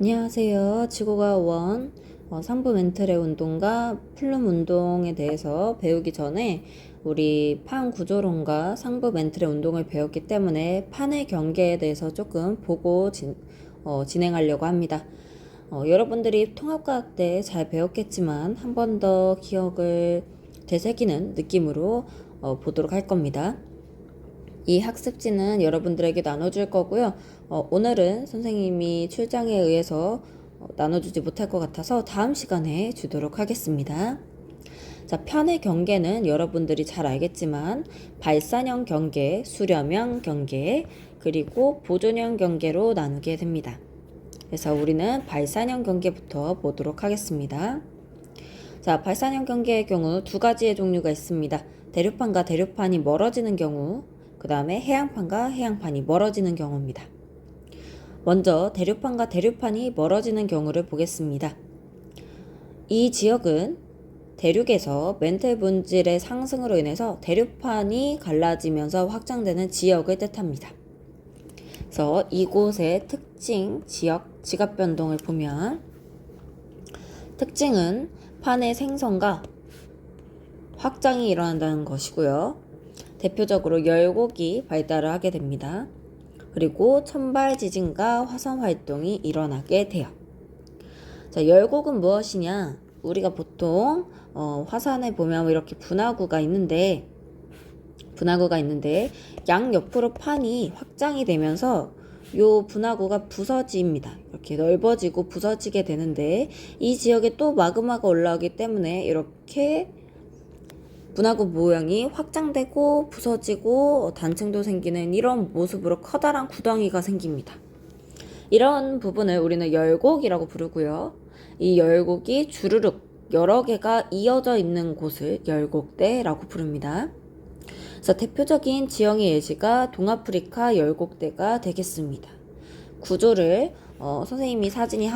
안녕하세요. 지구가 원 상부 멘틀의 운동과 플룸 운동에 대해서 배우기 전에 우리 판 구조론과 상부 멘틀의 운동을 배웠기 때문에 판의 경계에 대해서 조금 보고 진행하려고 합니다. 여러분들이 통합과학 때 잘 배웠겠지만 한 번 더 기억을 되새기는 느낌으로 보도록 할 겁니다. 이 학습지는 여러분들에게 나눠줄 거고요. 오늘은 선생님이 출장에 의해서 나눠주지 못할 것 같아서 다음 시간에 주도록 하겠습니다. 자, 편의 경계는 여러분들이 잘 알겠지만 발산형 경계, 수렴형 경계, 그리고 보존형 경계로 나누게 됩니다. 그래서 우리는 발산형 경계부터 보도록 하겠습니다. 자, 발산형 경계의 경우 두 가지의 종류가 있습니다. 대류판과 대류판이 멀어지는 경우, 그 다음에 해양판과 해양판이 멀어지는 경우입니다. 먼저 대류판과 대류판이 멀어지는 경우를 보겠습니다. 이 지역은 대륙에서 멘틀 분질의 상승으로 인해서 대류판이 갈라지면서 확장되는 지역을 뜻합니다. 그래서 이곳의 특징, 지각 변동을 보면 특징은 판의 생성과 확장이 일어난다는 것이고요. 대표적으로 열곡이 발달을 하게 됩니다. 그리고 천발 지진과 화산 활동이 일어나게 돼요. 자, 열곡은 무엇이냐? 우리가 보통 화산에 보면 이렇게 분화구가 있는데 양옆으로 판이 확장이 되면서 요 분화구가 부서집니다. 이렇게 넓어지고 부서지게 되는데 이 지역에 또 마그마가 올라오기 때문에 이렇게 분화구 모양이 확장되고 부서지고 단층도 생기는 이런 모습으로 커다란 구덩이가 생깁니다. 이런 부분을 우리는 열곡이라고 부르고요. 이 열곡이 주르륵 여러 개가 이어져 있는 곳을 열곡대라고 부릅니다. 그래서 대표적인 지형의 예시가 동아프리카 열곡대가 되겠습니다. 구조를 선생님이 사진을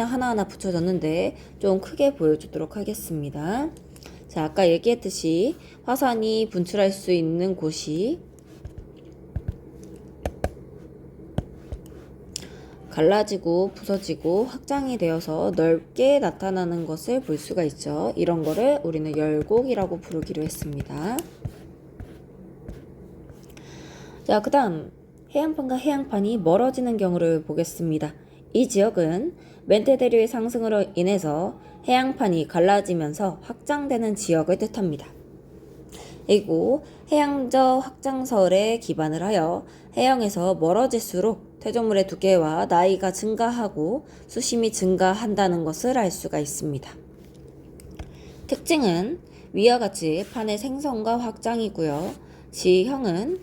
하나하나 붙여줬는데 좀 크게 보여주도록 하겠습니다. 자, 아까 얘기했듯이 화산이 분출할 수 있는 곳이 갈라지고 부서지고 확장이 되어서 넓게 나타나는 것을 볼 수가 있죠. 이런 거를 우리는 열곡이라고 부르기로 했습니다. 자, 그 다음 해양판과 해양판이 멀어지는 경우를 보겠습니다. 이 지역은 멘틀 대류의 상승으로 인해서 해양판이 갈라지면서 확장되는 지역을 뜻합니다. 그리고 해양적 확장설에 기반을 하여 해양에서 멀어질수록 퇴적물의 두께와 나이가 증가하고 수심이 증가한다는 것을 알 수가 있습니다. 특징은 위와 같이 판의 생성과 확장이고요. 지형은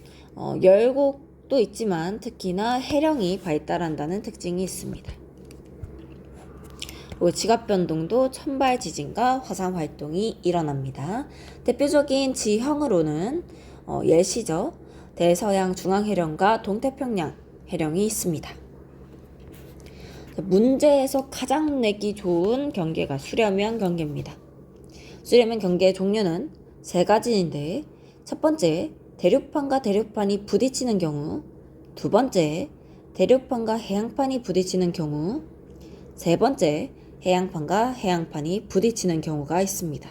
열곡도 있지만 특히나 해령이 발달한다는 특징이 있습니다. 그리고 지각 변동도 천발 지진과 화산 활동이 일어납니다. 대표적인 지형으로는 예시죠. 대서양 중앙 해령과 동태평양 해령이 있습니다. 문제에서 가장 내기 좋은 경계가 수렴형 경계입니다. 수렴형 경계의 종류는 세 가지인데 첫 번째, 대류판과 대류판이 부딪히는 경우, 두 번째, 대류판과 해양판이 부딪히는 경우, 세 번째, 해양판과 해양판이 부딪히는 경우가 있습니다.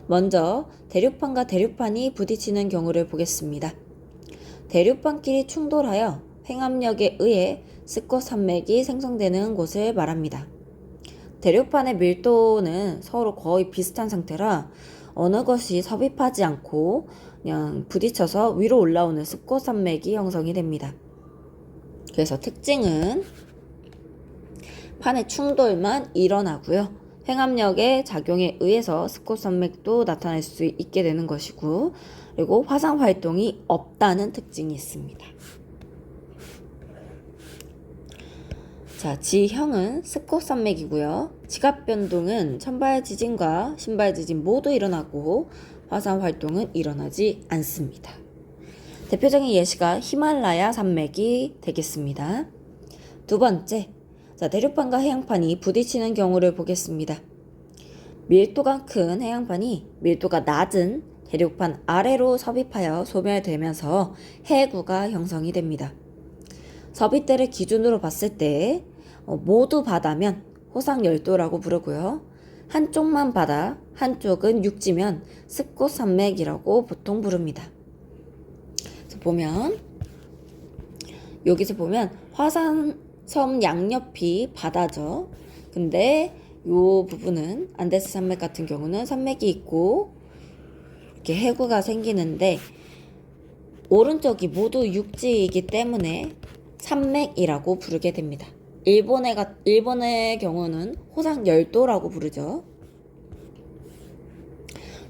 먼저 대류판과 대류판이 부딪히는 경우를 보겠습니다. 대류판끼리 충돌하여 횡압력에 의해 스콧 산맥이 생성되는 곳을 말합니다. 대류판의 밀도는 서로 거의 비슷한 상태라 어느 것이 섭입하지 않고 그냥 부딪혀서 위로 올라오는 스콧 산맥이 형성이 됩니다. 그래서 특징은 판의 충돌만 일어나고요. 횡압력의 작용에 의해서 스콧 산맥도 나타날 수 있게 되는 것이고, 그리고 화산 활동이 없다는 특징이 있습니다. 자, 지형은 스콧 산맥이고요. 지각 변동은 천발 지진과 신발 지진 모두 일어나고 화산 활동은 일어나지 않습니다. 대표적인 예시가 히말라야 산맥이 되겠습니다. 두 번째, 자, 대류판과 해양판이 부딪히는 경우를 보겠습니다. 밀도가 큰 해양판이 밀도가 낮은 대류판 아래로 섭입하여 소멸되면서 해구가 형성이 됩니다. 섭입대를 기준으로 봤을 때 모두 바다면 호상열도라고 부르고요. 한쪽만 바다, 한쪽은 육지면 습고산맥이라고 보통 부릅니다. 여기서 보면 화산섬 양옆이 바다죠. 근데 요 부분은 안데스 산맥 같은 경우는 산맥이 있고 이렇게 해구가 생기는데 오른쪽이 모두 육지이기 때문에 산맥이라고 부르게 됩니다. 일본의 경우는 호상열도라고 부르죠.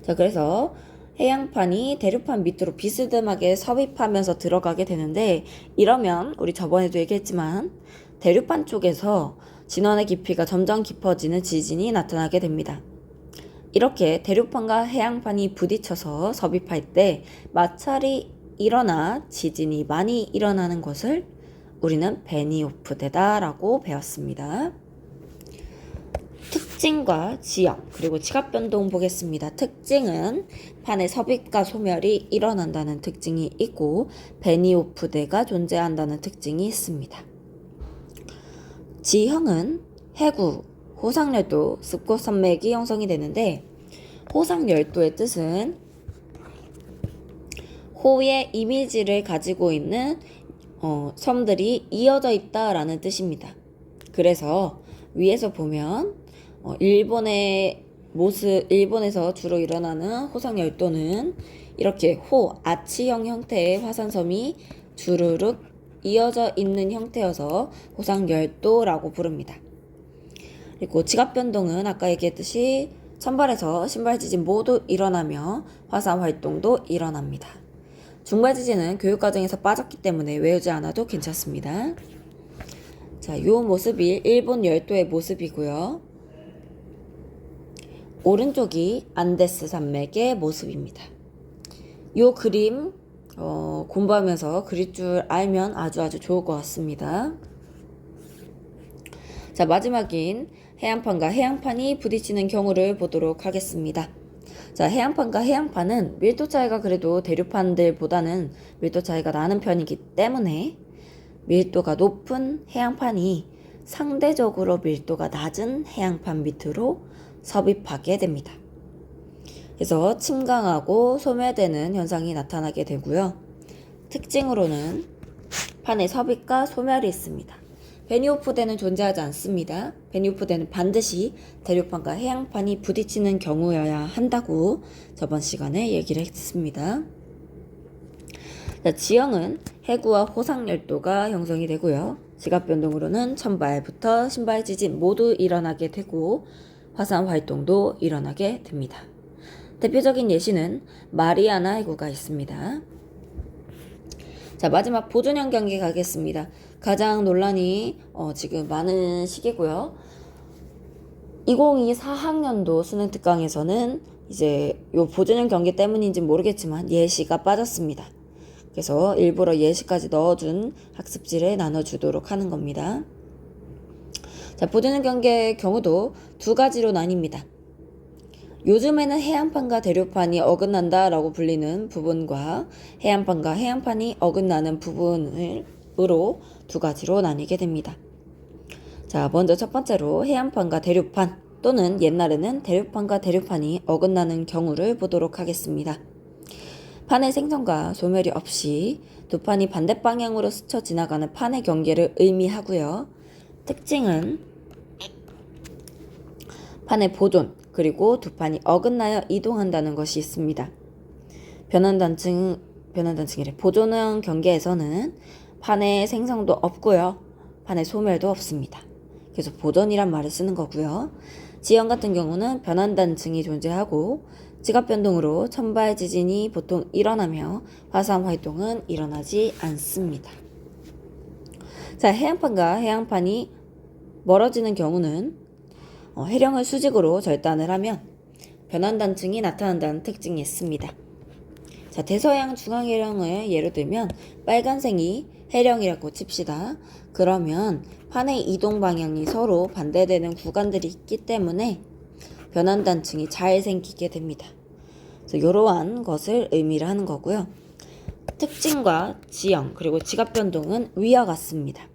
자, 그래서 해양판이 대륙판 밑으로 비스듬하게 섭입하면서 들어가게 되는데, 이러면 우리 저번에도 얘기했지만 대륙판 쪽에서 진원의 깊이가 점점 깊어지는 지진이 나타나게 됩니다. 이렇게 대륙판과 해양판이 부딪혀서 섭입할 때 마찰이 일어나 지진이 많이 일어나는 것을 우리는 베니오프대다라고 배웠습니다. 특징과 지형 그리고 지각변동 보겠습니다. 특징은 판의 섭입과 소멸이 일어난다는 특징이 있고 베니오프대가 존재한다는 특징이 있습니다. 지형은 해구, 호상열도, 습고산맥이 형성이 되는데 호상열도의 뜻은 호의 이미지를 가지고 있는 섬들이 이어져 있다라는 뜻입니다. 그래서 위에서 보면 일본에서 주로 일어나는 호상열도는 이렇게 아치형 형태의 화산섬이 주르륵 이어져 있는 형태여서 호상열도라고 부릅니다. 그리고 지각변동은 아까 얘기했듯이 선발에서 신발지진 모두 일어나며 화산활동도 일어납니다. 중발지진은 교육과정에서 빠졌기 때문에 외우지 않아도 괜찮습니다. 자, 요 모습이 일본 열도의 모습이고요. 오른쪽이 안데스 산맥의 모습입니다. 요 그림 공부하면서 그릴 줄 알면 아주 좋을 것 같습니다. 자, 마지막인 해안판과 해양판이 부딪히는 경우를 보도록 하겠습니다. 자, 해안판과 해양판은 밀도 차이가 그래도 대륙판들보다는 밀도 차이가 나는 편이기 때문에 밀도가 높은 해양판이 상대적으로 밀도가 낮은 해양판 밑으로 섭입하게 됩니다. 그래서 침강하고 소멸되는 현상이 나타나게 되고요. 특징으로는 판의 섭입과 소멸이 있습니다. 베니오프대는 존재하지 않습니다. 베니오프대는 반드시 대륙판과 해양판이 부딪히는 경우여야 한다고 저번 시간에 얘기를 했습니다. 자, 지형은 해구와 호상열도가 형성이 되고요. 지각변동으로는 천발부터 신발지진 모두 일어나게 되고 화산 활동도 일어나게 됩니다. 대표적인 예시는 마리아나 해구가 있습니다. 자, 마지막 보존형 경기 가겠습니다. 가장 논란이 지금 많은 시기고요. 2024 학년도 수능 특강에서는 이제 요 보존형 경기 때문인지 모르겠지만 예시가 빠졌습니다. 그래서 일부러 예시까지 넣어준 학습지를 나눠주도록 하는 겁니다. 자, 보존형 경기의 경우도 두 가지로 나뉩니다. 요즘에는 해안판과 대륙판이 어긋난다라고 불리는 부분과 해안판과 해양판이 어긋나는 부분으로 두 가지로 나뉘게 됩니다. 자, 먼저 첫 번째로 해안판과 대륙판 또는 옛날에는 대륙판과 대륙판이 어긋나는 경우를 보도록 하겠습니다. 판의 생성과 소멸이 없이 두 판이 반대 방향으로 스쳐 지나가는 판의 경계를 의미하고요. 특징은 판의 보존 그리고 두 판이 어긋나여 이동한다는 것이 있습니다. 변환단층이래. 보존형 경계에서는 판의 생성도 없고요. 판의 소멸도 없습니다. 그래서 보존이란 말을 쓰는 거고요. 지형 같은 경우는 변환단층이 존재하고 지각변동으로 천발 지진이 보통 일어나며 화산 활동은 일어나지 않습니다. 자, 해안판과 해양판이 멀어지는 경우는 해령을 수직으로 절단을 하면 변환단층이 나타난다는 특징이 있습니다. 자, 대서양 중앙해령을 예로 들면 빨간색이 해령이라고 칩시다. 그러면 판의 이동 방향이 서로 반대되는 구간들이 있기 때문에 변환단층이 잘 생기게 됩니다. 그래서 이러한 것을 의미를 하는 거고요. 특징과 지형 그리고 지각변동은 위와 같습니다.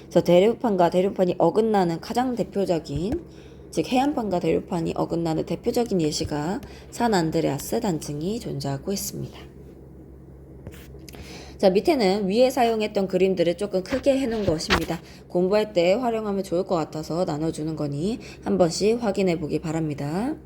그래서 대류판과 대류판이 어긋나는 가장 대표적인, 즉 해안판과 대류판이 어긋나는 대표적인 예시가 산 안드레아스 단층이 존재하고 있습니다. 자, 밑에는 위에 사용했던 그림들을 조금 크게 해놓은 것입니다. 공부할 때 활용하면 좋을 것 같아서 나눠주는 거니 한 번씩 확인해 보기 바랍니다.